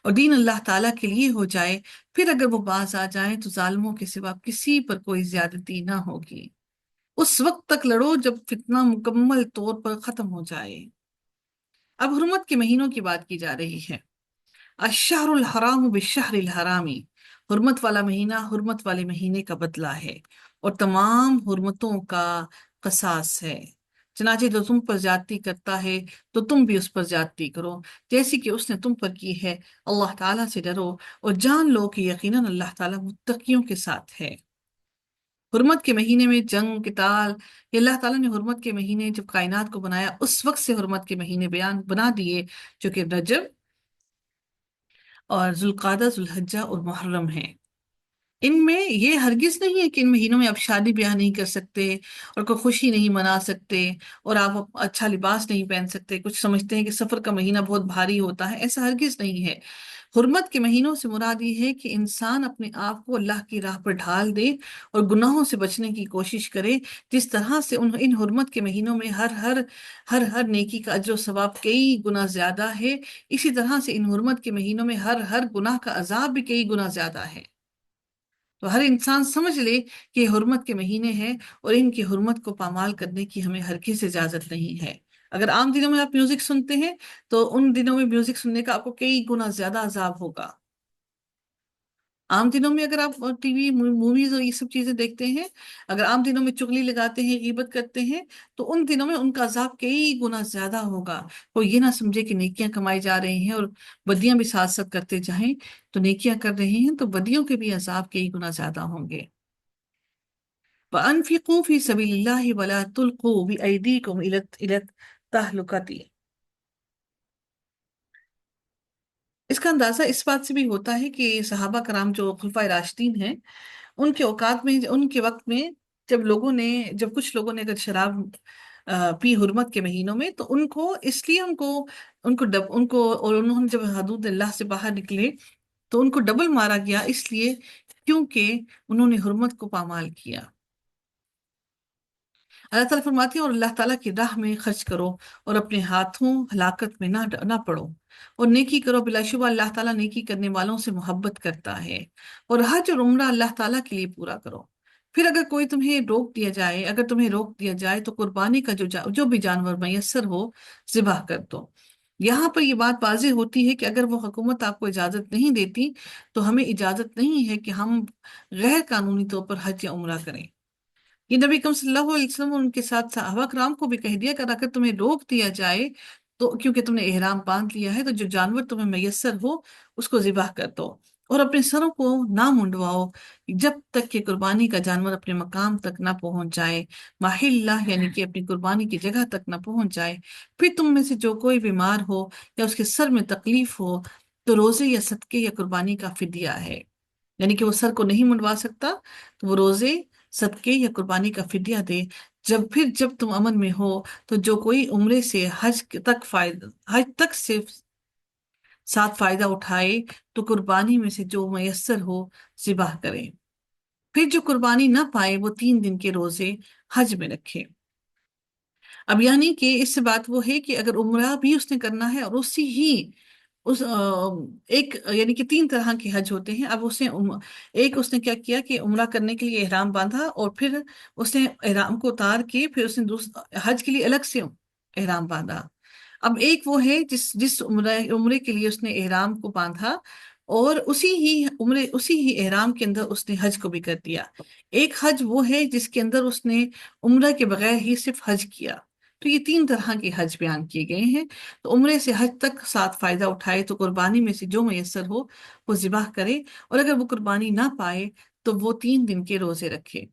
اور دین اللہ تعالیٰ کے لیے ہو جائے، پھر اگر وہ باز آ جائیں تو ظالموں کے سوا کسی پر کوئی زیادتی نہ ہوگی۔ اس وقت تک لڑو جب فتنہ مکمل طور پر ختم ہو جائے۔ اب حرمت کے مہینوں کی بات کی جا رہی ہے۔ الشہر الحرام بالشہر الحرامی، حرمت والا مہینہ حرمت والے مہینے کا بدلہ ہے اور تمام حرمتوں کا قصاص ہے۔ چنانچہ جو تم پر زیادتی کرتا ہے تو تم بھی اس پر زیادتی کرو جیسی کہ اس نے تم پر کی ہے۔ اللہ تعالیٰ سے ڈرو اور جان لو کہ یقیناً اللہ تعالیٰ متقیوں کے ساتھ ہے۔ حرمت کے مہینے میں جنگ قتال، یہ اللہ تعالیٰ نے حرمت کے مہینے جب کائنات کو بنایا اس وقت سے حرمت کے مہینے بیان بنا دیے، جو کہ رجب اور ذوالقعدہ ذوالحجہ اور محرم ہیں۔ ان میں یہ ہرگز نہیں ہے کہ ان مہینوں میں آپ شادی بیاہ نہیں کر سکتے اور کوئی خوشی نہیں منا سکتے اور آپ اچھا لباس نہیں پہن سکتے۔ کچھ سمجھتے ہیں کہ سفر کا مہینہ بہت بھاری ہوتا ہے، ایسا ہرگز نہیں ہے۔ حرمت کے مہینوں سے مراد یہ ہے کہ انسان اپنے آپ کو اللہ کی راہ پر ڈھال دے اور گناہوں سے بچنے کی کوشش کرے۔ جس طرح سے ان حرمت کے مہینوں میں ہر نیکی کا اجر و ثواب کئی گنا زیادہ ہے، اسی طرح سے ان حرمت کے مہینوں میں ہر گناہ کا عذاب بھی کئی گنا زیادہ ہے۔ تو ہر انسان سمجھ لے کہ یہ حرمت کے مہینے ہیں اور ان کی حرمت کو پامال کرنے کی ہمیں ہرگز اجازت نہیں ہے۔ اگر عام دنوں میں آپ میوزک سنتے ہیں تو ان دنوں میں میوزک سننے کا آپ کو کئی گنا زیادہ عذاب ہوگا۔ عام دنوں میں اگر آپ ٹی وی موویز اور یہ سب چیزیں دیکھتے ہیں، اگر عام دنوں میں چغلی لگاتے ہیں، غیبت کرتے ہیں، تو ان دنوں میں ان کا عذاب کئی گنا زیادہ ہوگا۔ کوئی یہ نہ سمجھے کہ نیکیاں کمائی جا رہی ہیں اور بدیاں بھی ساتھ ساتھ کرتے جائیں، تو نیکیاں کر رہے ہیں تو بدیوں کے بھی عذاب کئی گنا زیادہ ہوں گے۔ وَأَنفِقُوا فِي سَبِيلِ اللَّهِ وَلَا تُلْقُوا بِأَيْدِيكُمْ إِلَى التَّهْلُكَةِ۔ اس کا اندازہ اس بات سے بھی ہوتا ہے کہ صحابہ کرام جو خلفائے راشدین ہیں، ان کے اوقات میں، ان کے وقت میں جب کچھ لوگوں نے اگر شراب پی حرمت کے مہینوں میں، تو ان کو اس لیے ان کو اور انہوں نے جب حدود اللہ سے باہر نکلے تو ان کو ڈبل مارا گیا، اس لیے کیونکہ انہوں نے حرمت کو پامال کیا۔ اللہ تعالیٰ فرماتے ہیں اور اللہ تعالیٰ کی راہ میں خرچ کرو اور اپنے ہاتھوں ہلاکت میں نہ پڑو، اور نیکی کرو، بلا شبہ اللہ تعالیٰ نیکی کرنے والوں سے محبت کرتا ہے، اور حج اور عمرہ اللہ تعالیٰ کے لیے پورا کرو۔ پھر اگر تمہیں روک دیا جائے تو قربانی کا جو بھی جانور میسر ہو ذبح کر دو۔ یہاں پر یہ بات واضح ہوتی ہے کہ اگر وہ حکومت آپ کو اجازت نہیں دیتی تو ہمیں اجازت نہیں ہے کہ ہم غیر قانونی طور پر حج یا عمرہ کریں۔ یہ نبی اکرم صلی اللہ علیہ وسلم اور ان کے ساتھ صحابہ کرام کو بھی کہہ دیا کہ اگر تمہیں روک دیا جائے تو کیونکہ تم نے احرام باندھ لیا ہے، تو جو جانور تمہیں میسر ہو اس کو ذبح کر دو، اور اپنے سروں کو نہ منڈواؤ جب تک کہ قربانی کا جانور اپنے مقام تک نہ پہنچ جائے، محلہ یعنی کہ اپنی قربانی کی جگہ تک نہ پہنچ جائے۔ پھر تم میں سے جو کوئی بیمار ہو یا اس کے سر میں تکلیف ہو تو روزے یا صدقے یا قربانی کا فدیہ ہے، یعنی کہ وہ سر کو نہیں منڈوا سکتا تو وہ روزے، صدقے یا قربانی کا فدیہ دے۔ جب تم امن میں ہو تو جو کوئی عمرے سے حج تک سے ساتھ فائدہ اٹھائے تو قربانی میں سے جو میسر ہو ذبح کرے۔ پھر جو قربانی نہ پائے وہ 3 دن کے روزے حج میں رکھے۔ اب یعنی کہ اس سے بات وہ ہے کہ اگر عمرہ بھی اس نے کرنا ہے اور اسی ہی ایک یعنی کہ 3 طرح کے حج ہوتے ہیں۔ اب اس نے کیا کیا کہ عمرہ کرنے کے لیے احرام باندھا اور پھر اس نے احرام کو اتار کے پھر اس نے حج کے لیے الگ سے احرام باندھا۔ اب ایک وہ ہے جس عمرے کے لیے اس نے احرام کو باندھا اور اسی ہی احرام کے اندر اس نے حج کو بھی کر دیا۔ ایک حج وہ ہے جس کے اندر اس نے عمرہ کے بغیر ہی صرف حج کیا۔ تو یہ 3 طرح کے حج بیان کیے گئے ہیں۔ تو عمرے سے حج تک ساتھ فائدہ اٹھائے تو قربانی میں سے جو میسر ہو وہ ذبح کرے، اور اگر وہ قربانی نہ پائے تو وہ 3 دن کے روزے رکھے۔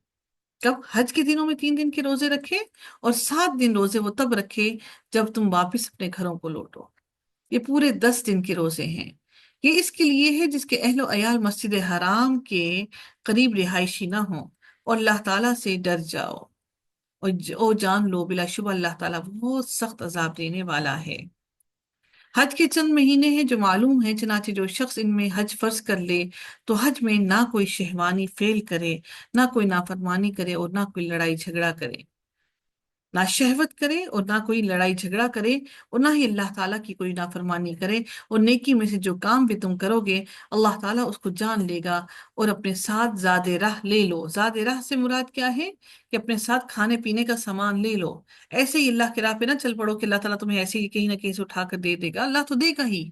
کب؟ حج کے دنوں میں 3 دن کے روزے رکھے، اور 7 دن روزے وہ تب رکھے جب تم واپس اپنے گھروں کو لوٹو۔ یہ پورے 10 دن کے روزے ہیں۔ یہ اس کے لیے ہے جس کے اہل و عیال مسجد حرام کے قریب رہائشی نہ ہوں، اور اللہ تعالیٰ سے ڈر جاؤ اور جان لو بلا شبہ اللہ تعالیٰ بہت سخت عذاب دینے والا ہے۔ حج کے چند مہینے ہیں جو معلوم ہیں، چنانچہ جو شخص ان میں حج فرض کر لے تو حج میں نہ کوئی شہوانی فعل کرے، نہ کوئی نافرمانی کرے اور نہ کوئی لڑائی جھگڑا کرے۔ نہ شہوت کرے اور نہ کوئی لڑائی جھگڑا کرے، اور نہ ہی اللہ تعالیٰ کی کوئی نافرمانی کرے، اور نیکی میں سے جو کام بھی تم کرو گے اللہ تعالیٰ اس کو جان لے گا۔ اور اپنے ساتھ زاد راہ لے لو۔ زاد راہ سے مراد کیا ہے؟ کہ اپنے ساتھ کھانے پینے کا سامان لے لو۔ ایسے ہی اللہ کی راہ پہ نہ چل پڑو کہ اللہ تعالیٰ تمہیں ایسے ہی کہیں نہ کہیں سے اٹھا کر دے دے گا، اللہ تو دے گا ہی،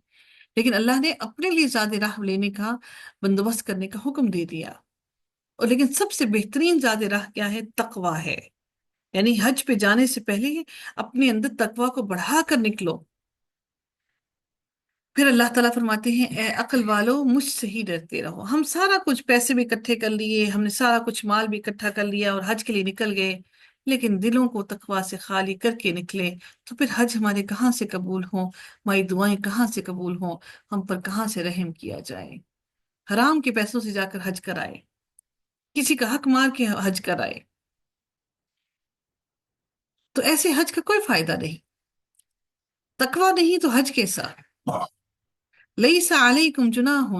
لیکن اللہ نے اپنے لیے زاد راہ لینے کا بندوبست کرنے کا حکم دے دیا۔ اور لیکن سب سے بہترین زاد راہ کیا ہے؟ تقوی ہے۔ یعنی حج پہ جانے سے پہلے اپنے اندر تقوی کو بڑھا کر نکلو۔ پھر اللہ تعالیٰ فرماتے ہیں اے عقل والو مجھ سے ہی ڈرتے رہو۔ ہم سارا کچھ پیسے بھی اکٹھے کر لیے، ہم نے سارا کچھ مال بھی اکٹھا کر لیا اور حج کے لیے نکل گئے، لیکن دلوں کو تقوی سے خالی کر کے نکلے تو پھر حج ہمارے کہاں سے قبول ہوں، ہماری دعائیں کہاں سے قبول ہوں، ہم پر کہاں سے رحم کیا جائے؟ حرام کے پیسوں سے جا کر حج کرائے، کسی کا حق مار کے حج کرائے، تو ایسے حج کا کوئی فائدہ نہیں۔ تقوی نہیں تو حج کیسا؟ لیس علیکم جناح،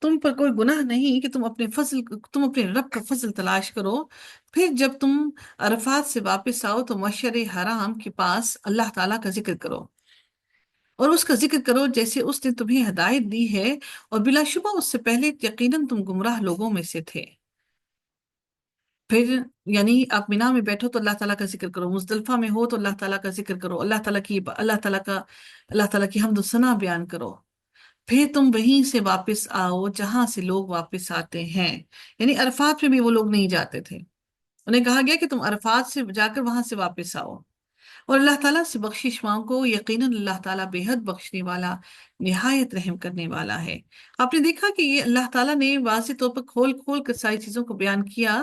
تم پر کوئی گناہ نہیں کہ تم اپنے رب کا فضل تلاش کرو۔ پھر جب تم عرفات سے واپس آؤ تو مشعر حرام کے پاس اللہ تعالیٰ کا ذکر کرو، اور اس کا ذکر کرو جیسے اس نے تمہیں ہدایت دی ہے، اور بلا شبہ اس سے پہلے یقیناً تم گمراہ لوگوں میں سے تھے۔ پھر یعنی آپ مینا میں بیٹھو تو اللہ تعالیٰ کا ذکر کرو، مزدلفہ میں ہو تو اللہ تعالیٰ کا ذکر کرو، اللہ تعالیٰ کی حمد و ثنا بیان کرو۔ پھر تم وہیں سے واپس آؤ جہاں سے لوگ واپس آتے ہیں، یعنی عرفات میں بھی وہ لوگ نہیں جاتے تھے، انہیں کہا گیا کہ تم عرفات سے جا کر وہاں سے واپس آؤ اور اللہ تعالیٰ سے بخشش مانگو، یقیناً اللہ تعالیٰ بے حد بخشنے والا، نہایت رحم کرنے والا ہے۔ آپ نے دیکھا کہ یہ اللہ تعالیٰ نے واضح طور پر کھول کھول کر ساری چیزوں کو بیان کیا،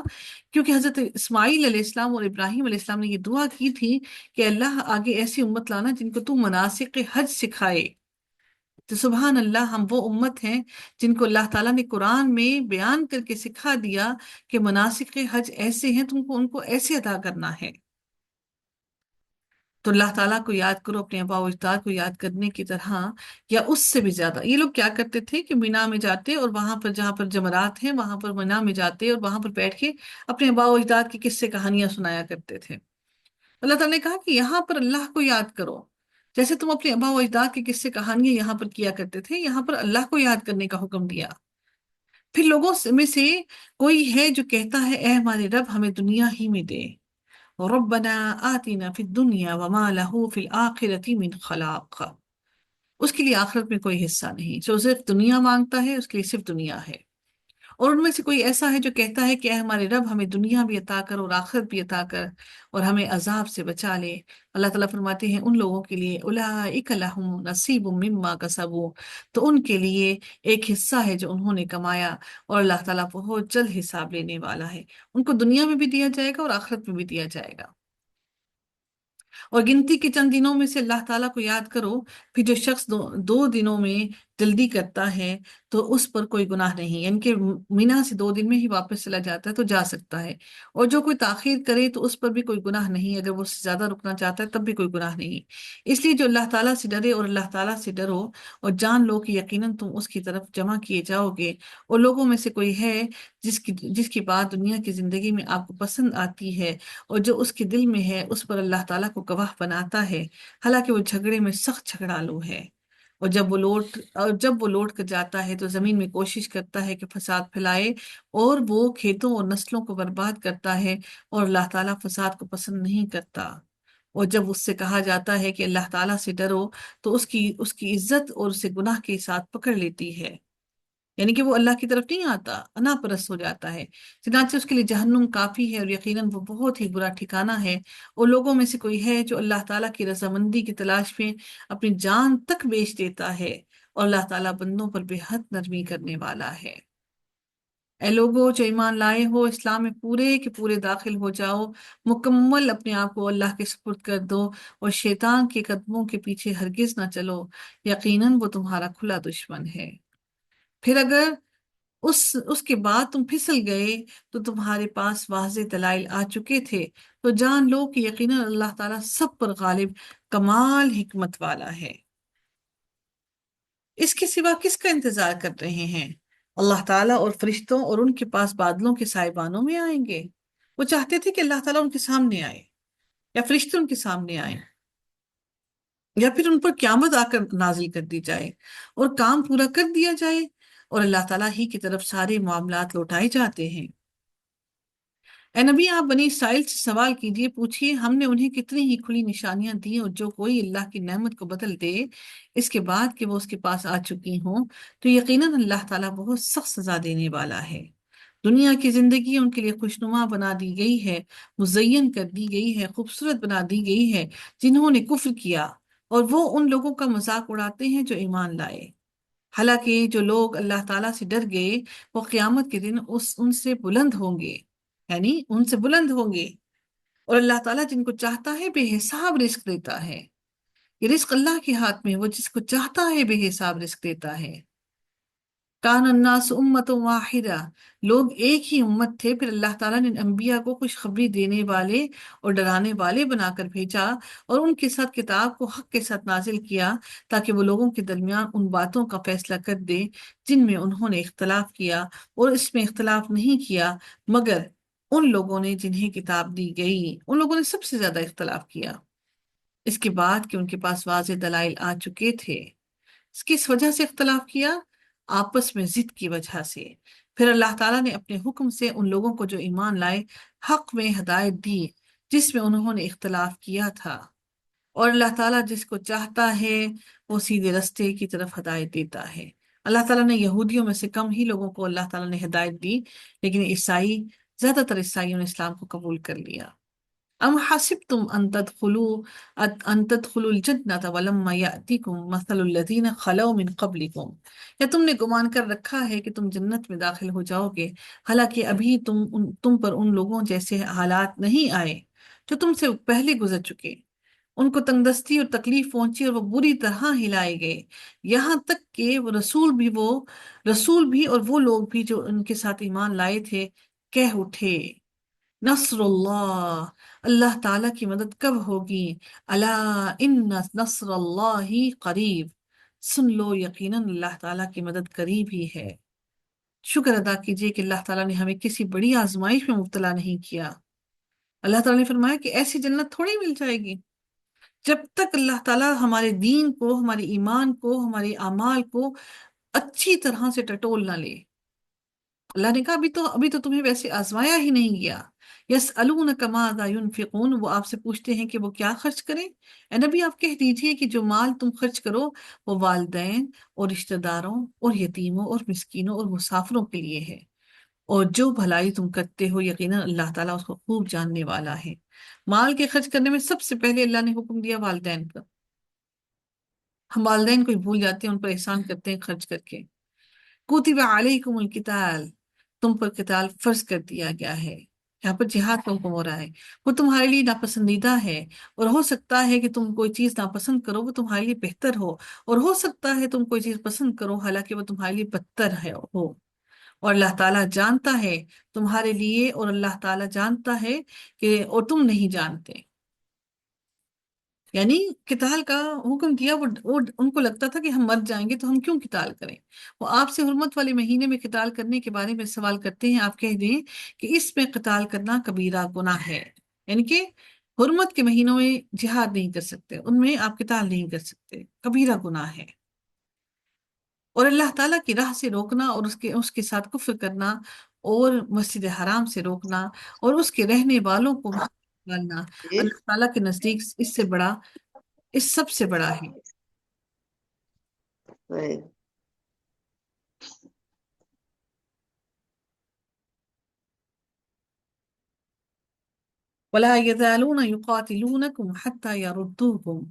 کیونکہ حضرت اسماعیل علیہ السلام اور ابراہیم علیہ السلام نے یہ دعا کی تھی کہ اللہ آگے ایسی امت لانا جن کو تو مناسک حج سکھائے۔ تو سبحان اللہ، ہم وہ امت ہیں جن کو اللہ تعالیٰ نے قرآن میں بیان کر کے سکھا دیا کہ مناسک حج ایسے ہیں، تم کو ان کو ایسے ادا کرنا ہے۔ تو اللہ تعالیٰ کو یاد کرو اپنے آباء و اجداد کو یاد کرنے کی طرح، یا اس سے بھی زیادہ۔ یہ لوگ کیا کرتے تھے کہ مینا میں جاتے اور وہاں پر جہاں پر جمرات ہیں وہاں پر مینا میں جاتے اور وہاں پر بیٹھ کے اپنے آباء و اجداد کی قصے کہانیاں سنایا کرتے تھے۔ اللہ تعالیٰ نے کہا کہ یہاں پر اللہ کو یاد کرو، جیسے تم اپنے آباء و اجداد کی قصے کہانیاں یہاں پر کیا کرتے تھے، یہاں پر اللہ کو یاد کرنے کا حکم دیا۔ پھر لوگوں میں سے کوئی ہے جو کہتا ہے اے ہمارے رب ہمیں دنیا ہی میں دے، ربنا آتنا فی الدنیا وما له فی الآخرۃ من خلاق، اس کے لیے آخرت میں کوئی حصہ نہیں، جو صرف دنیا مانگتا ہے اس کے لیے صرف دنیا ہے۔ اور ان میں سے کوئی ایسا ہے جو کہتا ہے کہ اے ہمارے رب ہمیں دنیا بھی عطا کر اور آخرت بھی عطا کر اور ہمیں عذاب سے بچا لے۔ اللہ تعالیٰ فرماتے ہیں ان لوگوں کے لیے اولئک لہم نصیب مما کسبوا، تو ان کے لیے ایک حصہ ہے جو انہوں نے کمایا، اور اللہ تعالیٰ بہت جلد حساب لینے والا ہے، ان کو دنیا میں بھی دیا جائے گا اور آخرت میں بھی دیا جائے گا۔ اور گنتی کے چند دنوں میں سے اللہ تعالیٰ کو یاد کرو، پھر جو شخص دو دنوں میں جلدی کرتا ہے تو اس پر کوئی گناہ نہیں، یعنی کہ مینا سے 2 دن میں ہی واپس چلا جاتا ہے تو جا سکتا ہے، اور جو کوئی تاخیر کرے تو اس پر بھی کوئی گناہ نہیں، اگر وہ اس سے زیادہ رکنا چاہتا ہے تب بھی کوئی گناہ نہیں۔ اس لیے جو اللہ تعالیٰ سے ڈرے اور اللہ تعالیٰ سے ڈرو اور جان لو کہ یقیناً تم اس کی طرف جمع کیے جاؤ گے۔ اور لوگوں میں سے کوئی ہے جس کی بات دنیا کی زندگی میں آپ کو پسند آتی ہے اور جو اس کے دل میں ہے اس پر اللہ تعالیٰ کو گواہ بناتا ہے، حالانکہ وہ جھگڑے میں سخت جھگڑالو ہے، اور جب وہ لوٹ کر جاتا ہے تو زمین میں کوشش کرتا ہے کہ فساد پھیلائے، اور وہ کھیتوں اور نسلوں کو برباد کرتا ہے، اور اللہ تعالیٰ فساد کو پسند نہیں کرتا۔ اور جب اس سے کہا جاتا ہے کہ اللہ تعالیٰ سے ڈرو تو اس کی عزت اور اسے گناہ کے ساتھ پکڑ لیتی ہے، یعنی کہ وہ اللہ کی طرف نہیں آتا، انا پرست ہو جاتا ہے، چنانچہ اس کے لیے جہنم کافی ہے، اور یقیناً وہ بہت ہی برا ٹھکانہ ہے۔ اور لوگوں میں سے کوئی ہے جو اللہ تعالیٰ کی رضامندی کی تلاش میں اپنی جان تک بیچ دیتا ہے، اور اللہ تعالیٰ بندوں پر بے حد نرمی کرنے والا ہے۔ اے لوگو جو ایمان لائے ہو، اسلام میں پورے کے پورے داخل ہو جاؤ، مکمل اپنے آپ کو اللہ کے سپرد کر دو، اور شیطان کے قدموں کے پیچھے ہرگز نہ چلو، یقیناً وہ تمہارا کھلا دشمن ہے۔ پھر اگر اس کے بعد تم پھسل گئے تو تمہارے پاس واضح دلائل آ چکے تھے، تو جان لو کہ یقیناً اللہ تعالیٰ سب پر غالب، کمال حکمت والا ہے۔ اس کے سوا کس کا انتظار کر رہے ہیں؟ اللہ تعالیٰ اور فرشتوں اور ان کے پاس بادلوں کے سائبانوں میں آئیں گے۔ وہ چاہتے تھے کہ اللہ تعالیٰ ان کے سامنے آئے، یا فرشتے ان کے سامنے آئیں، یا پھر ان پر قیامت آ کر نازل کر دی جائے اور کام پورا کر دیا جائے اور اللہ تعالیٰ ہی کی طرف سارے معاملات لوٹائے جاتے ہیں۔ اے نبی، آپ بنی اسرائیل سے سوال کیجئے، پوچھئے ہم نے انہیں کتنی ہی کھلی نشانیاں دی، اور جو کوئی اللہ کی نعمت کو بدل دے اس کے بعد کہ وہ اس کے پاس آ چکی ہوں، تو یقیناً اللہ تعالیٰ بہت سخت سزا دینے والا ہے۔ دنیا کی زندگی ان کے لیے خوشنما بنا دی گئی ہے، مزین کر دی گئی ہے، خوبصورت بنا دی گئی ہے جنہوں نے کفر کیا، اور وہ ان لوگوں کا مذاق اڑاتے ہیں جو ایمان لائے۔ حالانکہ جو لوگ اللہ تعالیٰ سے ڈر گئے وہ قیامت کے دن ان سے بلند ہوں گے، یعنی ان سے بلند ہوں گے، اور اللہ تعالیٰ جن کو چاہتا ہے بے حساب رزق دیتا ہے۔ یہ رزق اللہ کے ہاتھ میں ہے، وہ جس کو چاہتا ہے بے حساب رزق دیتا ہے۔ کان الناس امت واحدہ، لوگ ایک ہی امت تھے، پھر اللہ تعالیٰ نے انبیاء کو خوشخبری دینے والے اور ڈرانے والے بنا کر بھیجا، اور ان کے ساتھ کتاب کو حق کے ساتھ نازل کیا تاکہ وہ لوگوں کے درمیان ان باتوں کا فیصلہ کر دے جن میں انہوں نے اختلاف کیا، اور اس میں اختلاف نہیں کیا مگر ان لوگوں نے جنہیں کتاب دی گئی، ان لوگوں نے سب سے زیادہ اختلاف کیا اس کے بعد کہ ان کے پاس واضح دلائل آ چکے تھے۔ اس کس وجہ سے اختلاف کیا؟ آپس میں ضد کی وجہ سے۔ پھر اللہ تعالیٰ نے اپنے حکم سے ان لوگوں کو جو ایمان لائے حق میں ہدایت دی جس میں انہوں نے اختلاف کیا تھا، اور اللہ تعالیٰ جس کو چاہتا ہے وہ سیدھے رستے کی طرف ہدایت دیتا ہے۔ اللہ تعالیٰ نے یہودیوں میں سے کم ہی لوگوں کو اللہ تعالیٰ نے ہدایت دی، لیکن زیادہ تر عیسائیوں نے اسلام کو قبول کر لیا۔ ام حسبتم ان تدخلوا الجنة ولما يأتكم مثل الذين خلوا من قبلكم، یا تم نے گمان کر رکھا ہے کہ تم جنت میں داخل ہو جاؤ گے حالانکہ ابھی تم پر ان لوگوں جیسے حالات نہیں آئے جو تم سے پہلے گزر چکے۔ ان کو تنگ دستی اور تکلیف پہنچی اور وہ بری طرح ہلائے گئے، یہاں تک کہ وہ رسول بھی اور وہ لوگ بھی جو ان کے ساتھ ایمان لائے تھے کہہ اٹھے، نصر اللہ، اللہ تعالیٰ کی مدد کب ہوگی؟ الا ان نصر اللہ قریب، سن لو یقیناً اللہ تعالیٰ کی مدد قریب ہی ہے۔ شکر ادا کیجئے کہ اللہ تعالیٰ نے ہمیں کسی بڑی آزمائش میں مبتلا نہیں کیا۔ اللہ تعالیٰ نے فرمایا کہ ایسی جنت تھوڑی مل جائے گی جب تک اللہ تعالیٰ ہمارے دین کو، ہمارے ایمان کو، ہمارے اعمال کو اچھی طرح سے ٹٹول نہ لے۔ اللہ نے کہا ابھی تو تمہیں ویسے آزمایا ہی نہیں گیا۔ یسألونک ماذا ينفقون، وہ آپ سے پوچھتے ہیں کہ وہ کیا خرچ کریں۔ اے نبی، آپ کہہ دیجئے کہ جو مال تم خرچ کرو وہ والدین اور رشتہ داروں اور یتیموں اور مسکینوں اور مسافروں کے لیے ہے، اور جو بھلائی تم کرتے ہو یقیناً اللہ تعالیٰ اس کو خوب جاننے والا ہے۔ مال کے خرچ کرنے میں سب سے پہلے اللہ نے حکم دیا والدین کا۔ ہم والدین کو ہی بھول جاتے ہیں، ان پر احسان کرتے ہیں خرچ کر کے۔ کتب علیکم القتال، تم پر قتال فرض کر دیا گیا ہے، یہاں پر جہاد کا حکم ہو رہا ہے۔ وہ تمہارے لیے ناپسندیدہ ہے، اور ہو سکتا ہے کہ تم کوئی چیز ناپسند کرو وہ تمہارے لیے بہتر ہو، اور ہو سکتا ہے تم کوئی چیز پسند کرو حالانکہ وہ تمہارے لیے بدتر ہو، اور اللہ تعالیٰ جانتا ہے تمہارے لیے، اور اللہ تعالیٰ جانتا ہے کہ اور تم نہیں جانتے۔ یعنی قتال کا حکم دیا، وہ ان کو لگتا تھا کہ ہم مر جائیں گے تو ہم کیوں قتال کریں۔ وہ آپ سے حرمت والے مہینے میں قتال کرنے کے بارے میں سوال کرتے ہیں، آپ کہہ دیں کہ اس میں قتال کرنا کبیرہ گناہ ہے، یعنی کہ حرمت کے مہینوں میں جہاد نہیں کر سکتے، ان میں آپ قتال نہیں کر سکتے، کبیرہ گناہ ہے۔ اور اللہ تعالیٰ کی راہ سے روکنا اور اس کے ساتھ کفر کرنا، اور مسجد حرام سے روکنا اور اس کے رہنے والوں کو نکالنا اللہ تعالیٰ کے نزدیک اس سب سے بڑا ہے۔ وَلَا يَزَالُونَ يُقَاتِلُونَكُمْ حَتَّى يَرُدُّوكُمْ،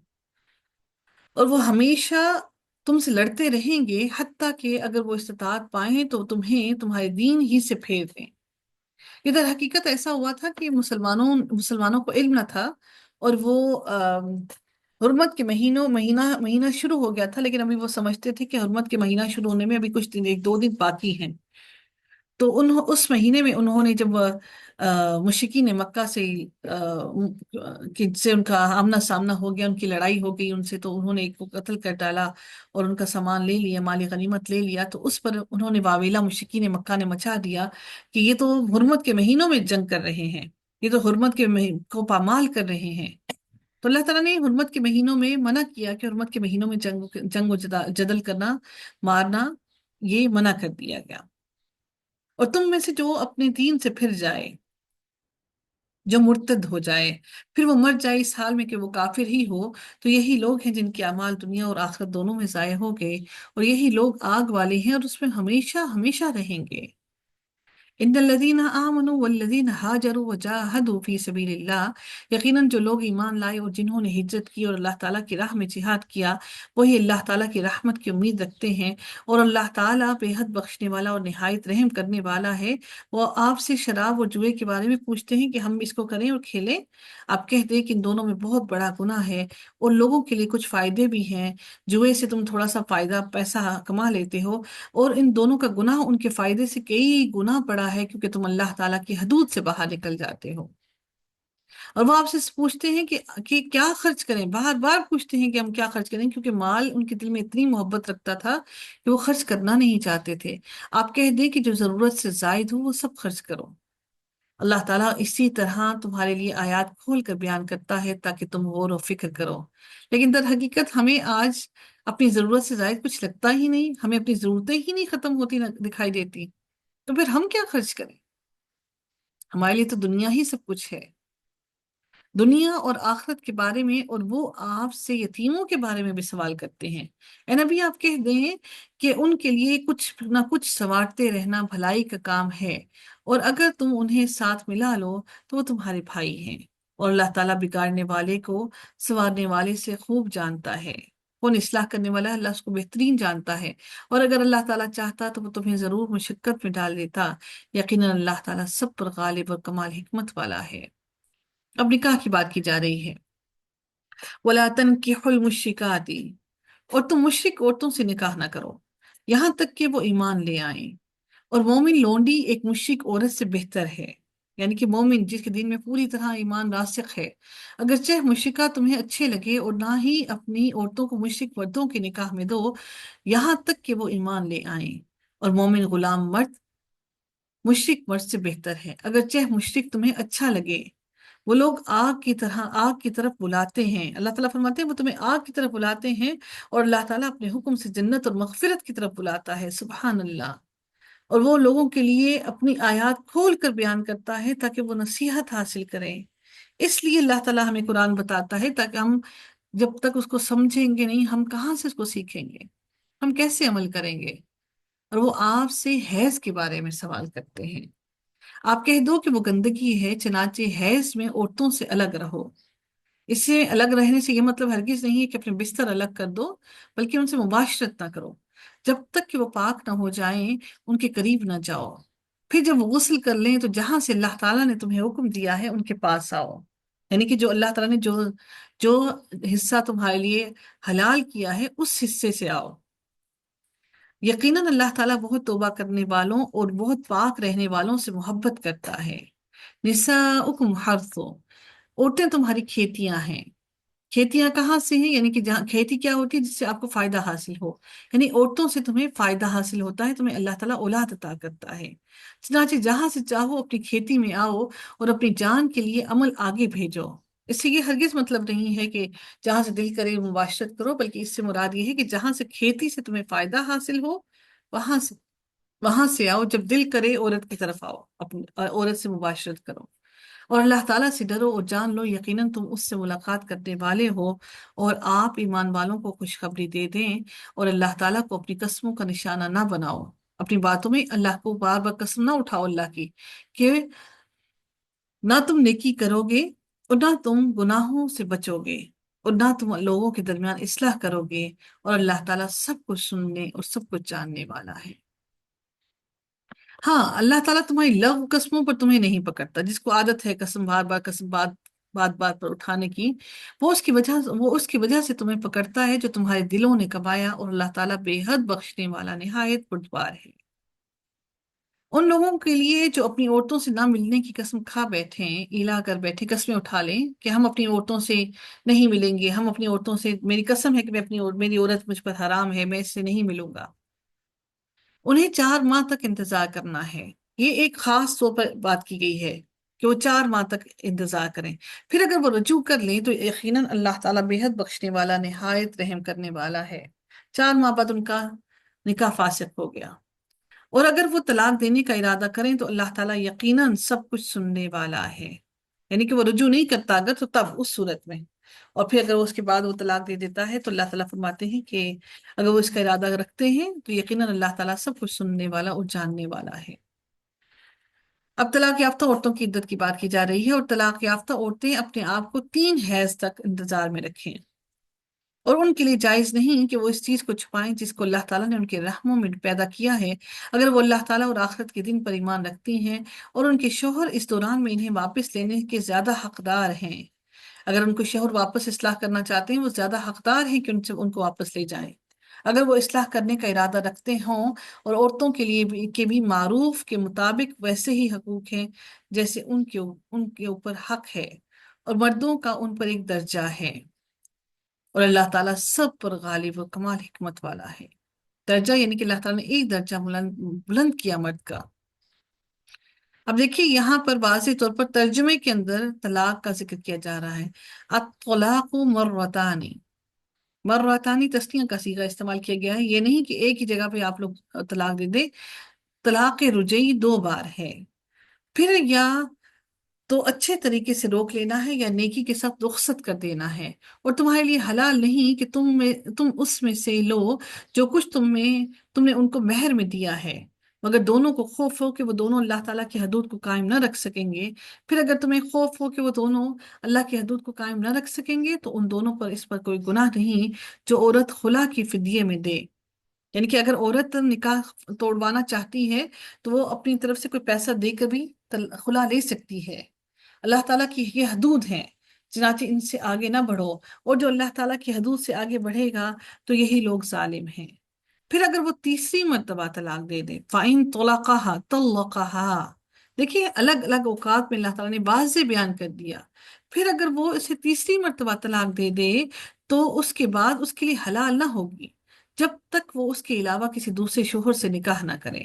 اور وہ ہمیشہ تم سے لڑتے رہیں گے حتیٰ کہ اگر وہ استطاعت پائیں تو تمہیں تمہارے دین ہی سے پھیر دیں۔ ادھر حقیقت ایسا ہوا تھا کہ مسلمانوں کو علم نہ تھا، اور وہ حرمت کے مہینہ شروع ہو گیا تھا، لیکن ابھی وہ سمجھتے تھے کہ حرمت کے مہینہ شروع ہونے میں ابھی کچھ دن، 1-2 دن باقی ہیں۔ تو اس مہینے میں انہوں نے جب مشرکین مکہ سے ان کا آمنا سامنا ہو گیا، ان کی لڑائی ہو گئی ان سے، تو انہوں نے ایک کو قتل کر ڈالا اور ان کا سامان لے لیا، مال غنیمت لے لیا، تو اس پر انہوں نے واویلا مشرکین مکہ نے مچا دیا کہ یہ تو حرمت کے مہینوں میں جنگ کر رہے ہیں، یہ تو حرمت کے کو پامال کر رہے ہیں۔ تو اللہ تعالیٰ نے حرمت کے مہینوں میں منع کیا کہ حرمت کے مہینوں میں جنگ و جدل کرنا، مارنا، یہ منع کر دیا گیا۔ اور تم میں سے جو اپنے دین سے پھر جائے، جو مرتد ہو جائے، پھر وہ مر جائے اس حال میں کہ وہ کافر ہی ہو، تو یہی لوگ ہیں جن کے اعمال دنیا اور آخرت دونوں میں ضائع ہو گئے، اور یہی لوگ آگ والے ہیں اور اس میں ہمیشہ ہمیشہ رہیں گے۔ ان الذین آمنوا والذین ہاجروا وجاہدوا فی سبیل اللہ، یقیناً جو لوگ ایمان لائے اور جنہوں نے ہجرت کی اور اللہ تعالیٰ کی راہ میں جہاد کیا، وہی اللہ تعالیٰ کی رحمت کی امید رکھتے ہیں، اور اللہ تعالیٰ بے حد بخشنے والا اور نہایت رحم کرنے والا ہے۔ وہ آپ سے شراب اور جوئے کے بارے میں پوچھتے ہیں کہ ہم اس کو کریں اور کھیلیں؟ آپ کہہ دیں کہ ان دونوں میں بہت بڑا گناہ ہے، اور لوگوں کے لیے کچھ فائدے بھی ہیں۔ جوئے سے تم تھوڑا سا پیسہ کما لیتے ہو، اور ان دونوں کا گناہ ان کے فائدے سے کئی گنا بڑا ہے، کیونکہ تم اللہ تعالیٰ کی حدود سے باہر نکل جاتے ہو۔ اور وہ آپ سے پوچھتے ہیں کہ کیا خرچ کریں، بار بار پوچھتے ہیں کہ ہم کیا خرچ کریں، کیونکہ مال ان کے دل میں اتنی محبت رکھتا تھا کہ وہ خرچ کرنا نہیں چاہتے تھے۔ آپ کہہ دیں کہ جو ضرورت سے زائد ہو وہ سب خرچ کرو۔ اللہ تعالیٰ اسی طرح تمہارے لیے آیات کھول کر بیان کرتا ہے تاکہ تم غور و فکر کرو، لیکن در حقیقت ہمیں آج اپنی ضرورت سے زائد کچھ لگتا ہی نہیں، ہمیں اپنی ضرورتیں ہی نہیں ختم ہوتی دکھائی دیتی، تو پھر ہم کیا خرچ کریں؟ ہمارے لیے تو دنیا ہی سب کچھ ہے، دنیا اور آخرت کے بارے میں، اور وہ آپ سے یتیموں کے بارے میں بھی سوال کرتے ہیں۔ اے نبی، آپ کہہ دیں کہ ان کے لیے کچھ نہ کچھ سنوارتے رہنا بھلائی کا کام ہے، اور اگر تم انہیں ساتھ ملا لو تو وہ تمہارے بھائی ہیں، اور اللہ تعالیٰ بگاڑنے والے کو سنوارنے والے سے خوب جانتا ہے۔ کون اصلاح کرنے والا ہے، اللہ اس کو بہترین جانتا ہے، اور اگر اللہ تعالیٰ چاہتا تو وہ تمہیں ضرور مشقت میں ڈال دیتا، یقیناً اللہ تعالیٰ سب پر غالب اور کمال حکمت والا ہے۔ اب نکاح کی بات کی جا رہی ہے۔ وَلَا تَنْكِحُوا الْمُشْرِكَاتِ، اور تم مشرک عورتوں سے نکاح نہ کرو یہاں تک کہ وہ ایمان لے آئیں، اور مومن لونڈی ایک مشرک عورت سے بہتر ہے، یعنی کہ مومن جس کے دین میں پوری طرح ایمان راسخ ہے، اگرچہ مشرکہ تمہیں اچھے لگے، اور نہ ہی اپنی عورتوں کو مشرک مردوں کے نکاح میں دو یہاں تک کہ وہ ایمان لے آئیں، اور مومن غلام مرد مشرک مرد سے بہتر ہے، اگرچہ مشرک تمہیں اچھا لگے۔ وہ لوگ آگ کی طرف بلاتے ہیں، اللہ تعالیٰ فرماتے ہیں وہ تمہیں آگ کی طرف بلاتے ہیں، اور اللہ تعالیٰ اپنے حکم سے جنت اور مغفرت کی طرف بلاتا ہے، سبحان اللہ۔ اور وہ لوگوں کے لیے اپنی آیات کھول کر بیان کرتا ہے تاکہ وہ نصیحت حاصل کریں۔ اس لیے اللہ تعالیٰ ہمیں قرآن بتاتا ہے تاکہ ہم جب تک اس کو سمجھیں گے نہیں، ہم کہاں سے اس کو سیکھیں گے، ہم کیسے عمل کریں گے؟ اور وہ آپ سے حیض کے بارے میں سوال کرتے ہیں۔ آپ کہہ دو کہ وہ گندگی ہے، چنانچہ حیض میں عورتوں سے الگ رہو۔ اس سے الگ رہنے سے یہ مطلب ہرگز نہیں ہے کہ اپنے بستر الگ کر دو، بلکہ ان سے مباشرت نہ کرو جب تک کہ وہ پاک نہ ہو جائیں، ان کے قریب نہ جاؤ۔ پھر جب وہ غسل کر لیں تو جہاں سے اللہ تعالیٰ نے تمہیں حکم دیا ہے ان کے پاس آؤ، یعنی کہ جو اللہ تعالیٰ نے جو حصہ تمہارے لیے حلال کیا ہے اس حصے سے آؤ۔ یقیناً اللہ تعالیٰ بہت توبہ کرنے والوں اور بہت پاک رہنے والوں سے محبت کرتا ہے۔ نساؤکم حرث، عورتیں تمہاری کھیتیاں ہیں۔ کھیتیاں کہاں سے ہیں؟ یعنی کہ جہاں کھیتی کیا ہوتی ہے جس سے آپ کو فائدہ حاصل ہو، یعنی عورتوں سے تمہیں فائدہ حاصل ہوتا ہے، تمہیں اللہ تعالیٰ اولاد عطا کرتا ہے۔ چنانچہ جہاں سے چاہو اپنی کھیتی میں آؤ اور اپنی جان کے لیے عمل آگے بھیجو۔ اس سے یہ ہرگز مطلب نہیں ہے کہ جہاں سے دل کرے مباشرت کرو، بلکہ اس سے مراد یہ ہے کہ جہاں سے کھیتی سے تمہیں فائدہ حاصل ہو وہاں سے آؤ، جب دل کرے عورت کی طرف آؤ، اپنی عورت سے مباشرت کرو۔ اور اللہ تعالیٰ سے ڈرو اور جان لو یقیناً تم اس سے ملاقات کرنے والے ہو، اور آپ ایمان والوں کو خوشخبری دے دیں، اور اللہ تعالیٰ کو اپنی قسموں کا نشانہ نہ بناؤ، اپنی باتوں میں اللہ کو بار بار قسم نہ اٹھاؤ اللہ کی، کہ نہ تم نیکی کرو گے اور نہ تم گناہوں سے بچو گے، اور نہ تم لوگوں کے درمیان اصلاح کرو گے، اور اللہ تعالیٰ سب کچھ سننے اور سب کچھ جاننے والا ہے۔ ہاں، اللہ تعالیٰ تمہاری لغو قسموں پر تمہیں نہیں پکڑتا، جس کو عادت ہے قسم بار بار قسم بات بات پر اٹھانے کی، وہ اس کی وجہ سے تمہیں پکڑتا ہے جو تمہارے دلوں نے کمایا، اور اللہ تعالیٰ بے حد بخشنے والا نہایت بردبار ہے۔ ان لوگوں کے لیے جو اپنی عورتوں سے نہ ملنے کی قسم کھا بیٹھے، ایلا کر بیٹھے، قسمیں اٹھا لیں کہ ہم اپنی عورتوں سے نہیں ملیں گے، ہم اپنی عورتوں سے، میری قسم ہے کہ میری عورت مجھ پر حرام ہے، میں اس سے نہیں ملوں گا۔ انہیں 4 ماہ تک انتظار کرنا ہے، یہ ایک خاص طور پر بات کی گئی ہے کہ وہ 4 ماہ تک انتظار کریں. پھر اگر وہ رجوع کر لیں تو یقیناً اللہ تعالیٰ بے حد بخشنے والا، نہایت رحم کرنے والا ہے. 4 ماہ بعد ان کا نکاح فاسق ہو گیا. اور اگر وہ طلاق دینے کا ارادہ کریں تو اللہ تعالیٰ یقیناً سب کچھ سننے والا ہے. یعنی کہ وہ رجوع نہیں کرتا اگر، تو تب اس صورت میں. اور پھر اگر وہ اس کے بعد وہ طلاق دے دیتا ہے تو اللہ تعالیٰ فرماتے ہیں کہ اگر وہ اس کا ارادہ رکھتے ہیں تو یقیناً اللہ تعالیٰ سب کچھ سننے والا اور جاننے والا ہے. اب طلاق یافتہ عورتوں کی عدت کی بات کی جا رہی ہے، اور طلاق یافتہ عورتیں اپنے آپ کو 3 حیض تک انتظار میں رکھیں، اور ان کے لیے جائز نہیں کہ وہ اس چیز کو چھپائیں جس کو اللہ تعالیٰ نے ان کے رحموں میں پیدا کیا ہے، اگر وہ اللہ تعالیٰ اور آخرت کے دن پر ایمان رکھتی ہیں اور ان کے شوہر اس دوران میں انہیں واپس لینے کے زیادہ حقدار ہیں. اگر ان کو شوہر واپس اصلاح کرنا چاہتے ہیں، وہ زیادہ حقدار ہیں کہ ان کو واپس لے جائیں. اگر وہ اصلاح کرنے کا ارادہ رکھتے ہوں، اور عورتوں کے لیے بھی معروف کے مطابق ویسے ہی حقوق ہیں جیسے ان کے اوپر حق ہے، اور مردوں کا ان پر ایک درجہ ہے، اور اللہ تعالیٰ سب پر غالب و کمال حکمت والا ہے. درجہ یعنی کہ اللہ تعالیٰ نے ایک درجہ بلند کیا مرد کا. اب دیکھیے یہاں پر واضح طور پر ترجمے کے اندر طلاق کا ذکر کیا جا رہا ہے. الطلاق مرتان، مرتانی تسنیہ کا صیغہ استعمال کیا گیا ہے. یہ نہیں کہ ایک ہی جگہ پہ آپ لوگ طلاق دے دیں. طلاق رجعی 2 بار ہے. پھر یا تو اچھے طریقے سے روک لینا ہے، یا نیکی کے ساتھ رخصت کر دینا ہے. اور تمہارے لیے حلال نہیں کہ تم اس میں سے لو جو کچھ تم نے ان کو مہر میں دیا ہے، مگر دونوں کو خوف ہو کہ وہ دونوں اللہ تعالیٰ کی حدود کو قائم نہ رکھ سکیں گے. پھر اگر تمہیں خوف ہو کہ وہ دونوں اللہ کی حدود کو قائم نہ رکھ سکیں گے تو ان دونوں پر اس پر کوئی گناہ نہیں جو عورت خلا کی فدیے میں دے. یعنی کہ اگر عورت نکاح توڑوانا چاہتی ہے تو وہ اپنی طرف سے کوئی پیسہ دے کر بھی خلا لے سکتی ہے. اللہ تعالیٰ کی یہ حدود ہیں، چنانچہ ان سے آگے نہ بڑھو، اور جو اللہ تعالیٰ کی حدود سے آگے بڑھے گا تو یہی لوگ ظالم ہیں. پھر اگر وہ تیسری مرتبہ طلاق دے دے، فَإِن طَلَقَهَا طَلَّقَهَا، دیکھیے الگ الگ اوقات میں اللہ تعالیٰ نے واضح بیان کر دیا. پھر اگر وہ اسے تیسری مرتبہ طلاق دے دے تو اس کے بعد اس کے لیے حلال نہ ہوگی جب تک وہ اس کے علاوہ کسی دوسرے شوہر سے نکاح نہ کرے.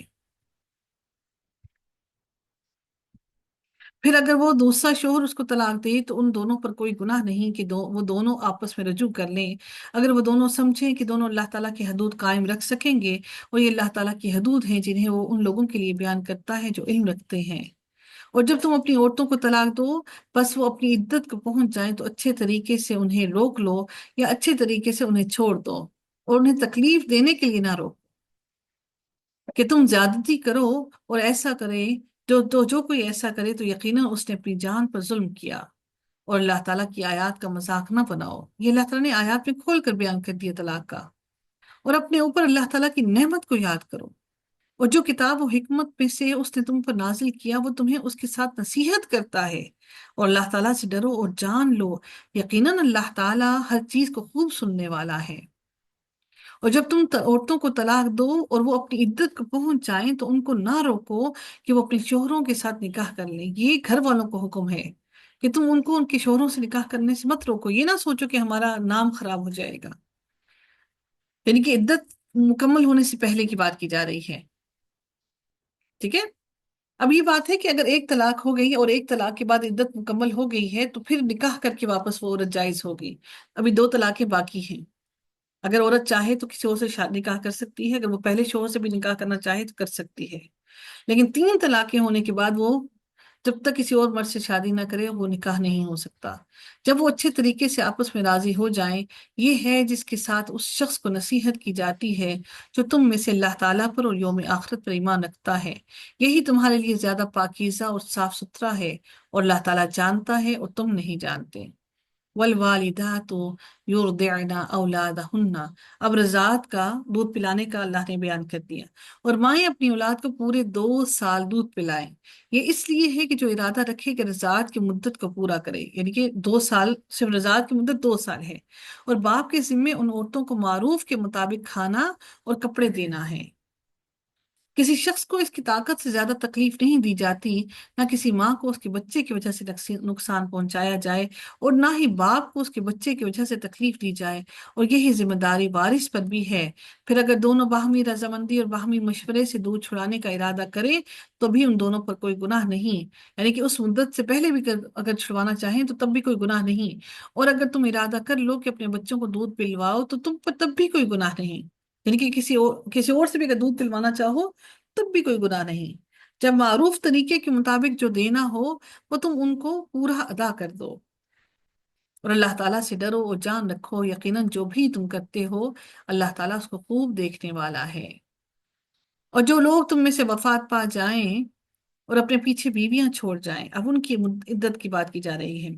پھر اگر وہ دوسرا شوہر اس کو طلاق دے تو ان دونوں پر کوئی گناہ نہیں کہ وہ دونوں آپس میں رجوع کر لیں، اگر وہ دونوں سمجھیں کہ دونوں اللہ تعالیٰ کی حدود قائم رکھ سکیں گے. اور یہ اللہ تعالیٰ کی حدود ہیں جنہیں وہ ان لوگوں کے لیے بیان کرتا ہے جو علم رکھتے ہیں. اور جب تم اپنی عورتوں کو طلاق دو بس وہ اپنی عدت کو پہنچ جائیں تو اچھے طریقے سے انہیں روک لو، یا اچھے طریقے سے انہیں چھوڑ دو، اور انہیں تکلیف دینے کے لیے نہ روکو کہ تم زیادتی کرو. اور ایسا کرے جو کوئی ایسا کرے تو یقیناً اس نے اپنی جان پر ظلم کیا. اور اللہ تعالیٰ کی آیات کا مذاق نہ بناؤ. یہ اللہ تعالیٰ نے آیات میں کھول کر بیان کر دیا طلاق کا. اور اپنے اوپر اللہ تعالیٰ کی نعمت کو یاد کرو، اور جو کتاب و حکمت میں سے اس نے تم پر نازل کیا وہ تمہیں اس کے ساتھ نصیحت کرتا ہے. اور اللہ تعالیٰ سے ڈرو اور جان لو یقیناً اللہ تعالیٰ ہر چیز کو خوب سننے والا ہے. اور جب تم عورتوں کو طلاق دو اور وہ اپنی عدت کو پہنچ جائیں تو ان کو نہ روکو کہ وہ اپنے شوہروں کے ساتھ نکاح کر لیں. یہ گھر والوں کو حکم ہے کہ تم ان کو ان کے شوہروں سے نکاح کرنے سے مت روکو. یہ نہ سوچو کہ ہمارا نام خراب ہو جائے گا. یعنی کہ عدت مکمل ہونے سے پہلے کی بات کی جا رہی ہے. ٹھیک ہے. اب یہ بات ہے کہ اگر ایک طلاق ہو گئی اور ایک طلاق کے بعد عدت مکمل ہو گئی ہے تو پھر نکاح کر کے واپس وہ عورت جائز ہوگی. ابھی 2 طلاقیں باقی ہیں. اگر عورت چاہے تو کسی اور سے نکاح کر سکتی ہے، اگر وہ پہلے شوہر سے بھی نکاح کرنا چاہے تو کر سکتی ہے. لیکن 3 طلاقیں ہونے کے بعد وہ جب تک کسی اور مرد سے شادی نہ کرے وہ نکاح نہیں ہو سکتا. جب وہ اچھے طریقے سے آپس میں راضی ہو جائیں، یہ ہے جس کے ساتھ اس شخص کو نصیحت کی جاتی ہے جو تم میں سے اللہ تعالیٰ پر اور یوم آخرت پر ایمان رکھتا ہے. یہی تمہارے لیے زیادہ پاکیزہ اور صاف ستھرا ہے، اور اللہ تعالیٰ جانتا ہے اور تم نہیں جانتے. والوالدات یرضعن اولادہن، اب رضاعت کا دودھ پلانے کا اللہ نے بیان کر دیا. اور مائیں اپنی اولاد کو پورے 2 سال دودھ پلائیں. یہ اس لیے ہے کہ جو ارادہ رکھے کہ رضاعت کی مدت کو پورا کرے، یعنی کہ 2 سال، صرف رضاعت کی مدت 2 سال ہے. اور باپ کے ذمے ان عورتوں کو معروف کے مطابق کھانا اور کپڑے دینا ہے کسی شخص کو اس کی طاقت سے زیادہ تکلیف نہیں دی جاتی، نہ کسی ماں کو اس کے بچے کی وجہ سے نقصان پہنچایا جائے، اور نہ ہی باپ کو اس کے بچے کی وجہ سے تکلیف دی جائے، اور یہی ذمہ داری وارث پر بھی ہے۔ پھر اگر دونوں باہمی رضامندی اور باہمی مشورے سے دودھ چھڑانے کا ارادہ کریں تو بھی ان دونوں پر کوئی گناہ نہیں، یعنی کہ اس مدت سے پہلے بھی اگر چھڑوانا چاہیں تو تب بھی کوئی گناہ نہیں، اور اگر تم ارادہ کر لو کہ اپنے بچوں کو دودھ پلواؤ تو تم پر تب بھی کوئی گناہ نہیں، یعنی کہ کسی اور سے بھی اگر دودھ پلوانا چاہو تب بھی کوئی گناہ نہیں۔ جب معروف طریقے کے مطابق جو دینا ہو وہ تم ان کو پورا ادا کر دو، اور اللہ تعالیٰ سے ڈرو اور جان رکھو یقیناً جو بھی تم کرتے ہو اللہ تعالیٰ اس کو خوب دیکھنے والا ہے۔ اور جو لوگ تم میں سے وفات پا جائیں اور اپنے پیچھے بیویاں چھوڑ جائیں، اب ان کی عدت کی بات کی جا رہی ہے،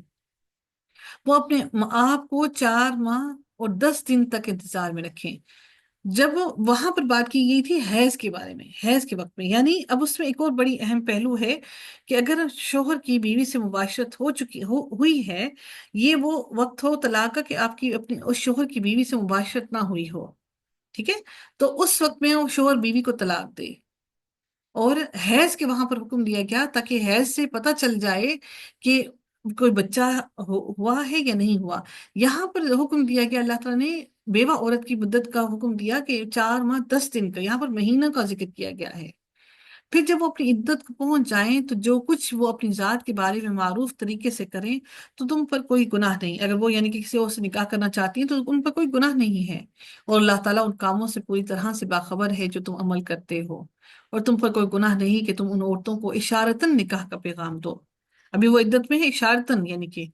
وہ اپنے آپ کو 4 ماہ اور 10 دن تک انتظار میں رکھیں۔ جب وہاں پر بات کی گئی تھی حیض کے بارے میں، حیض کے وقت میں، یعنی اب اس میں ایک اور بڑی اہم پہلو ہے کہ اگر شوہر کی بیوی سے مباشرت ہوئی ہے، یہ وہ وقت ہو طلاق کا کہ آپ کی اپنی اس شوہر کی بیوی سے مباشرت نہ ہوئی ہو، ٹھیک ہے، تو اس وقت میں وہ شوہر بیوی کو طلاق دے، اور حیض کے وہاں پر حکم دیا گیا تاکہ حیض سے پتہ چل جائے کہ کوئی بچہ ہوا ہے یا نہیں ہوا۔ یہاں پر حکم دیا گیا، اللہ تعالیٰ نے بیوہ عورت کی مدت کا حکم دیا کہ 4 ماہ 10 دن کا، یہاں پر مہینہ کا ذکر کیا گیا ہے۔ پھر جب وہ اپنی عدت کو پہنچ جائیں تو جو کچھ وہ اپنی ذات کے بارے میں معروف طریقے سے کریں تو تم پر کوئی گناہ نہیں، اگر وہ یعنی کہ کسی اور سے نکاح کرنا چاہتی ہیں تو ان پر کوئی گناہ نہیں ہے، اور اللہ تعالیٰ ان کاموں سے پوری طرح سے باخبر ہے جو تم عمل کرتے ہو، اور تم پر کوئی گناہ نہیں کہ تم ان عورتوں کو اشارتاً نکاح کا پیغام دو۔ ابھی وہ عدت میں ہے، اشارتاً یعنی کہ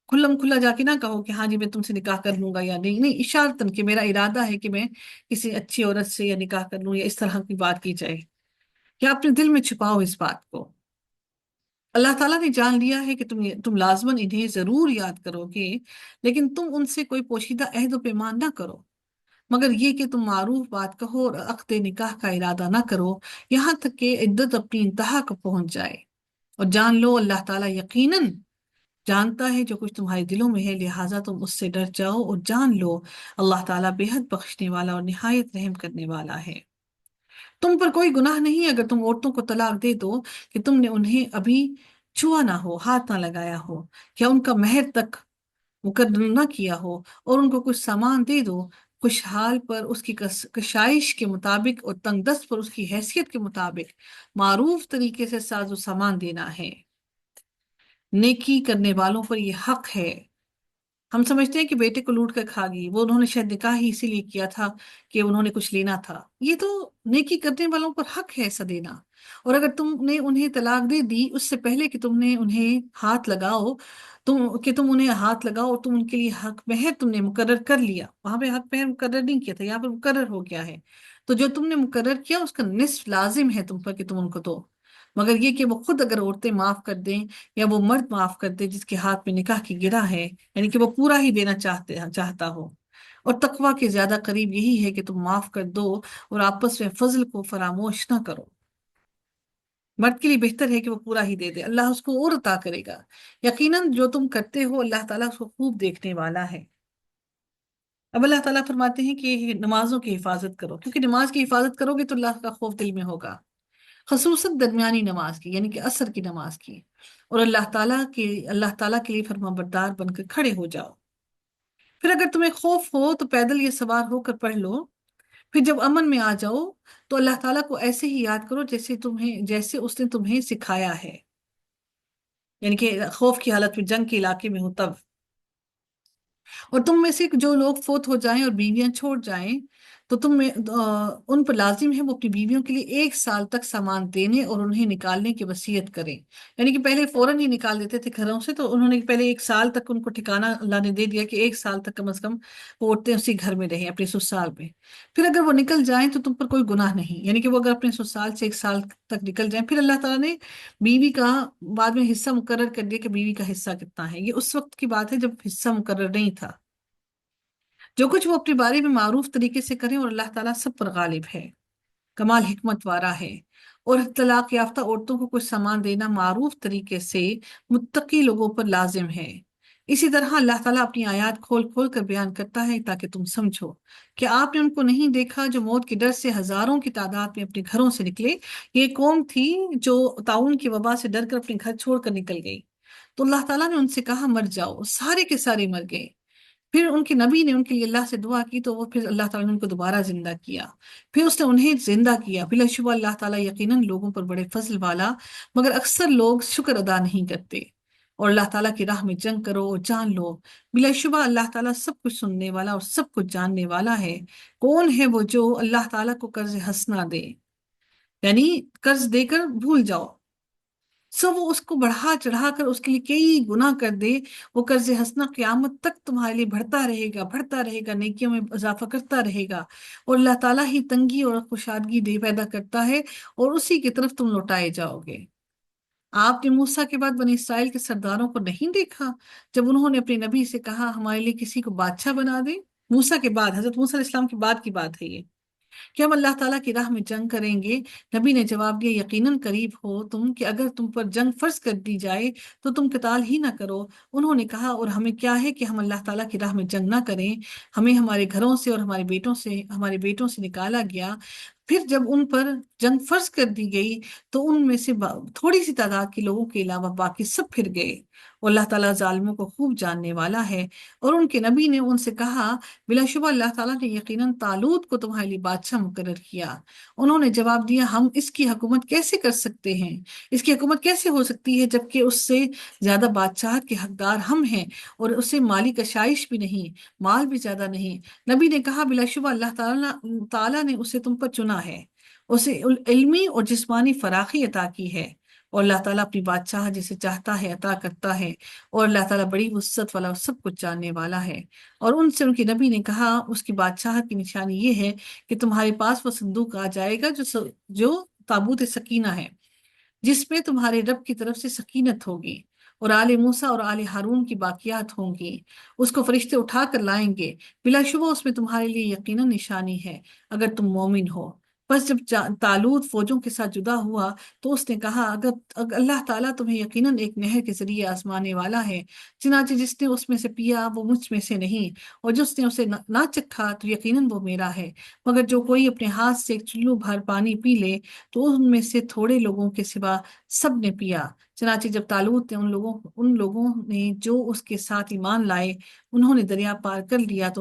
کھلم کھلا جا کے نہ کہو کہ ہاں جی میں تم سے نکاح کر لوں گا یا نہیں، نہیں، اشارتاً کہ میرا ارادہ ہے کہ میں کسی اچھی عورت سے یا نکاح کر لوں، یا اس طرح کی بات کی جائے، یا اپنے دل میں چھپاؤ اس بات کو۔ اللہ تعالیٰ نے جان لیا ہے کہ تم لازماً انہیں ضرور یاد کرو گے، لیکن تم ان سے کوئی پوشیدہ عہد و پیمان نہ کرو، مگر یہ کہ تم معروف بات کہو اور عقد نکاح کا ارادہ نہ کرو یہاں تک کہ عدت اپنی انتہا کو پہنچ جائے، اور جان لو اللہ تعالیٰ یقیناً جانتا ہے جو کچھ تمہارے دلوں میں ہے، لہٰذا تم اس سے ڈر جاؤ اور جان لو اللہ تعالیٰ بے حد بخشنے والا اور نہایت رحم کرنے والا ہے۔ تم پر کوئی گناہ نہیں اگر تم عورتوں کو طلاق دے دو کہ تم نے انہیں ابھی چھوا نہ ہو، ہاتھ نہ لگایا ہو، یا ان کا مہر تک مقرر نہ کیا ہو، اور ان کو کچھ سامان دے دو، خوشحال پر اس کی کشائش کے مطابق اور تنگ دست پر اس کی حیثیت کے مطابق معروف طریقے سے ساز و سامان دینا ہے۔ نیکی کرنے والوں پر یہ حق ہے۔ ہم سمجھتے ہیں کہ بیٹے کو لوٹ کر کھا گئی، وہ انہوں نے شاید نکاح ہی اسی لیے کیا تھا کہ انہوں نے کچھ لینا تھا، یہ تو نیکی کرنے والوں پر حق ہے ایسا دینا۔ اور اگر تم نے انہیں طلاق دے دی اس سے پہلے کہ تم نے انہیں ہاتھ لگاؤ، تم انہیں ہاتھ لگاؤ اور تم ان کے لیے حق مہر تم نے مقرر کر لیا، وہاں پہ حق مہر مقرر نہیں کیا تھا، یہاں پہ مقرر ہو گیا ہے، تو جو تم نے مقرر کیا اس کا نصف لازم ہے تم پر کہ تم ان کو دو، مگر یہ کہ وہ خود اگر عورتیں معاف کر دیں یا وہ مرد معاف کر دے جس کے ہاتھ میں نکاح کی گرہ ہے، یعنی کہ وہ پورا ہی دینا چاہتا ہو، اور تقویٰ کے زیادہ قریب یہی ہے کہ تم معاف کر دو اور آپس میں فضل کو فراموش نہ کرو۔ مرد کے لیے بہتر ہے کہ وہ پورا ہی دے دے، اللہ اس کو اور عطا کرے گا، یقیناً جو تم کرتے ہو اللہ تعالیٰ اس کو خوب دیکھنے والا ہے۔ اب اللہ تعالیٰ فرماتے ہیں کہ نمازوں کی حفاظت کرو، کیونکہ نماز کی حفاظت کرو گے تو اللہ کا خوف دل میں ہوگا، خصوصاً درمیانی نماز کی یعنی کہ عصر کی نماز کی، اور اللہ تعالیٰ کے لیے فرما بردار بن کر کھڑے ہو جاؤ۔ پھر اگر تمہیں خوف ہو تو پیدل یا سوار ہو کر پڑھ لو، پھر جب امن میں آ جاؤ تو اللہ تعالیٰ کو ایسے ہی یاد کرو جیسے اس نے تمہیں سکھایا ہے، یعنی کہ خوف کی حالت میں جنگ کے علاقے میں ہو تب۔ اور تم میں سے جو لوگ فوت ہو جائیں اور بیویاں چھوڑ جائیں تو ان پر لازم ہے وہ اپنی بیویوں کے لیے 1 سال تک سامان دینے اور انہیں نکالنے کی وصیت کریں، یعنی کہ پہلے فوراً ہی نکال دیتے تھے گھروں سے، تو انہوں نے پہلے 1 سال تک ان کو ٹھکانہ اللہ نے دے دیا کہ 1 سال تک کم از کم وہ عورتیں اسی گھر میں رہیں اپنے سسرال میں۔ پھر اگر وہ نکل جائیں تو تم پر کوئی گناہ نہیں، یعنی کہ وہ اگر اپنے سسرال سے 1 سال تک نکل جائیں، پھر اللہ تعالیٰ نے بیوی کا بعد میں حصہ مقرر کر دیا کہ بیوی کا حصہ کتنا ہے، یہ اس وقت کی بات ہے جب حصہ مقرر نہیں تھا۔ جو کچھ وہ اپنے بارے میں معروف طریقے سے کریں، اور اللہ تعالیٰ سب پر غالب ہے، کمال حکمت وارا ہے۔ اور طلاق یافتہ عورتوں کو کچھ سامان دینا معروف طریقے سے متقی لوگوں پر لازم ہے، اسی طرح اللہ تعالیٰ اپنی آیات کھول کھول کر بیان کرتا ہے تاکہ تم سمجھو کہ آپ نے ان کو نہیں دیکھا جو موت کے ڈر سے ہزاروں کی تعداد میں اپنے گھروں سے نکلے. یہ قوم تھی جو طاعون کی وبا سے ڈر کر اپنے گھر چھوڑ کر نکل گئی. تو اللہ تعالیٰ نے ان سے کہا مر جاؤ، سارے کے سارے مر گئے. پھر ان کے نبی نے ان کے لیے اللہ سے دعا کی تو وہ پھر اللہ تعالیٰ نے ان کو دوبارہ زندہ کیا. پھر اس نے انہیں زندہ کیا. بلا شبہ اللہ تعالیٰ یقیناً لوگوں پر بڑے فضل والا، مگر اکثر لوگ شکر ادا نہیں کرتے. اور اللہ تعالیٰ کی راہ میں جنگ کرو اور جان لو، بلا شبہ اللہ تعالیٰ سب کچھ سننے والا اور سب کچھ جاننے والا ہے. کون ہے وہ جو اللہ تعالیٰ کو قرض حسنہ دے، یعنی قرض دے کر بھول جاؤ، سو وہ اس کو بڑھا چڑھا کر اس کے لیے کئی گنا کر دے. وہ قرض حسنہ قیامت تک تمہارے لیے بڑھتا رہے گا، بڑھتا رہے گا، نیکیوں میں اضافہ کرتا رہے گا. اور اللہ تعالیٰ ہی تنگی اور خوشادگی دے پیدا کرتا ہے، اور اسی کی طرف تم لوٹائے جاؤ گے. آپ نے موسیٰ کے بعد بنی اسرائیل کے سرداروں کو نہیں دیکھا جب انہوں نے اپنے نبی سے کہا ہمارے لیے کسی کو بادشاہ بنا دے؟ موسیٰ کے بعد، حضرت موسیٰ علیہ السلام کے بعد کی بات ہے یہ، کہ ہم اللہ تعالیٰ کی راہ میں جنگ کریں گے. نبی نے جواب دیا یقیناً قریب ہو تم کہ اگر تم پر جنگ فرض کر دی جائے تو تم قتال ہی نہ کرو. انہوں نے کہا اور ہمیں کیا ہے کہ ہم اللہ تعالیٰ کی راہ میں جنگ نہ کریں، ہمیں ہمارے گھروں سے اور ہمارے بیٹوں سے نکالا گیا. پھر جب ان پر جنگ فرض کر دی گئی تو ان میں سے تھوڑی سی تعداد کے لوگوں کے علاوہ باقی سب پھر گئے. اور اللہ تعالیٰ ظالموں کو خوب جاننے والا ہے. اور ان کے نبی نے ان سے کہا بلا شبہ اللہ تعالیٰ نے یقیناً طالوت کو تمہارے لیے بادشاہ مقرر کیا. انہوں نے جواب دیا ہم اس کی حکومت کیسے کر سکتے ہیں، اس کی حکومت کیسے ہو سکتی ہے جبکہ اس سے زیادہ بادشاہت کے حقدار ہم ہیں، اور اسے مالی کشائش بھی نہیں، مال بھی زیادہ نہیں. نبی نے کہا بلا شبہ اللہ تعالیٰ نے اسے تم پر چنا ہے، اسے علمی اور جسمانی فراخی عطا کی ہے. اور اللہ تعالیٰ اپنی بادشاہ جسے چاہتا ہے عطا کرتا ہے، اور اللہ تعالیٰ بڑی وسعت والا اور سب کچھ جاننے والا ہے. اور ان سے ان کے نبی نے کہا اس کی بادشاہت کی نشانی یہ ہے کہ تمہارے پاس وہ صندوق آ جائے گا جو تابوت سکینہ ہے، جس میں تمہارے رب کی طرف سے سکینت ہوگی، اور آل موسیٰ اور آل ہارون کی باقیات ہوں گی. اس کو فرشتے اٹھا کر لائیں گے، بلا شبہ اس میں تمہارے لیے یقیناً نشانی ہے اگر تم مومن ہو. بس جب طالوت فوجوں کے ساتھ جدا ہوا تو اس نے کہا اگر اللہ تعالیٰ تمہیں یقیناً ایک نہر کے ذریعے آزمانے والا ہے، چنانچہ جس نے اس میں سے پیا وہ مجھ میں سے نہیں، اور جس نے اسے نہ چکھا تو یقیناً وہ میرا ہے. مگر جو کوئی اپنے ہاتھ سے ایک چلو بھر پانی پی لے تو ان میں سے تھوڑے لوگوں کے سوا سب نے پیا. چنانچہ جب طالوت نے ان لوگوں نے جو اس کے ساتھ ایمان لائے انہوں نے دریا پار کر لیا تو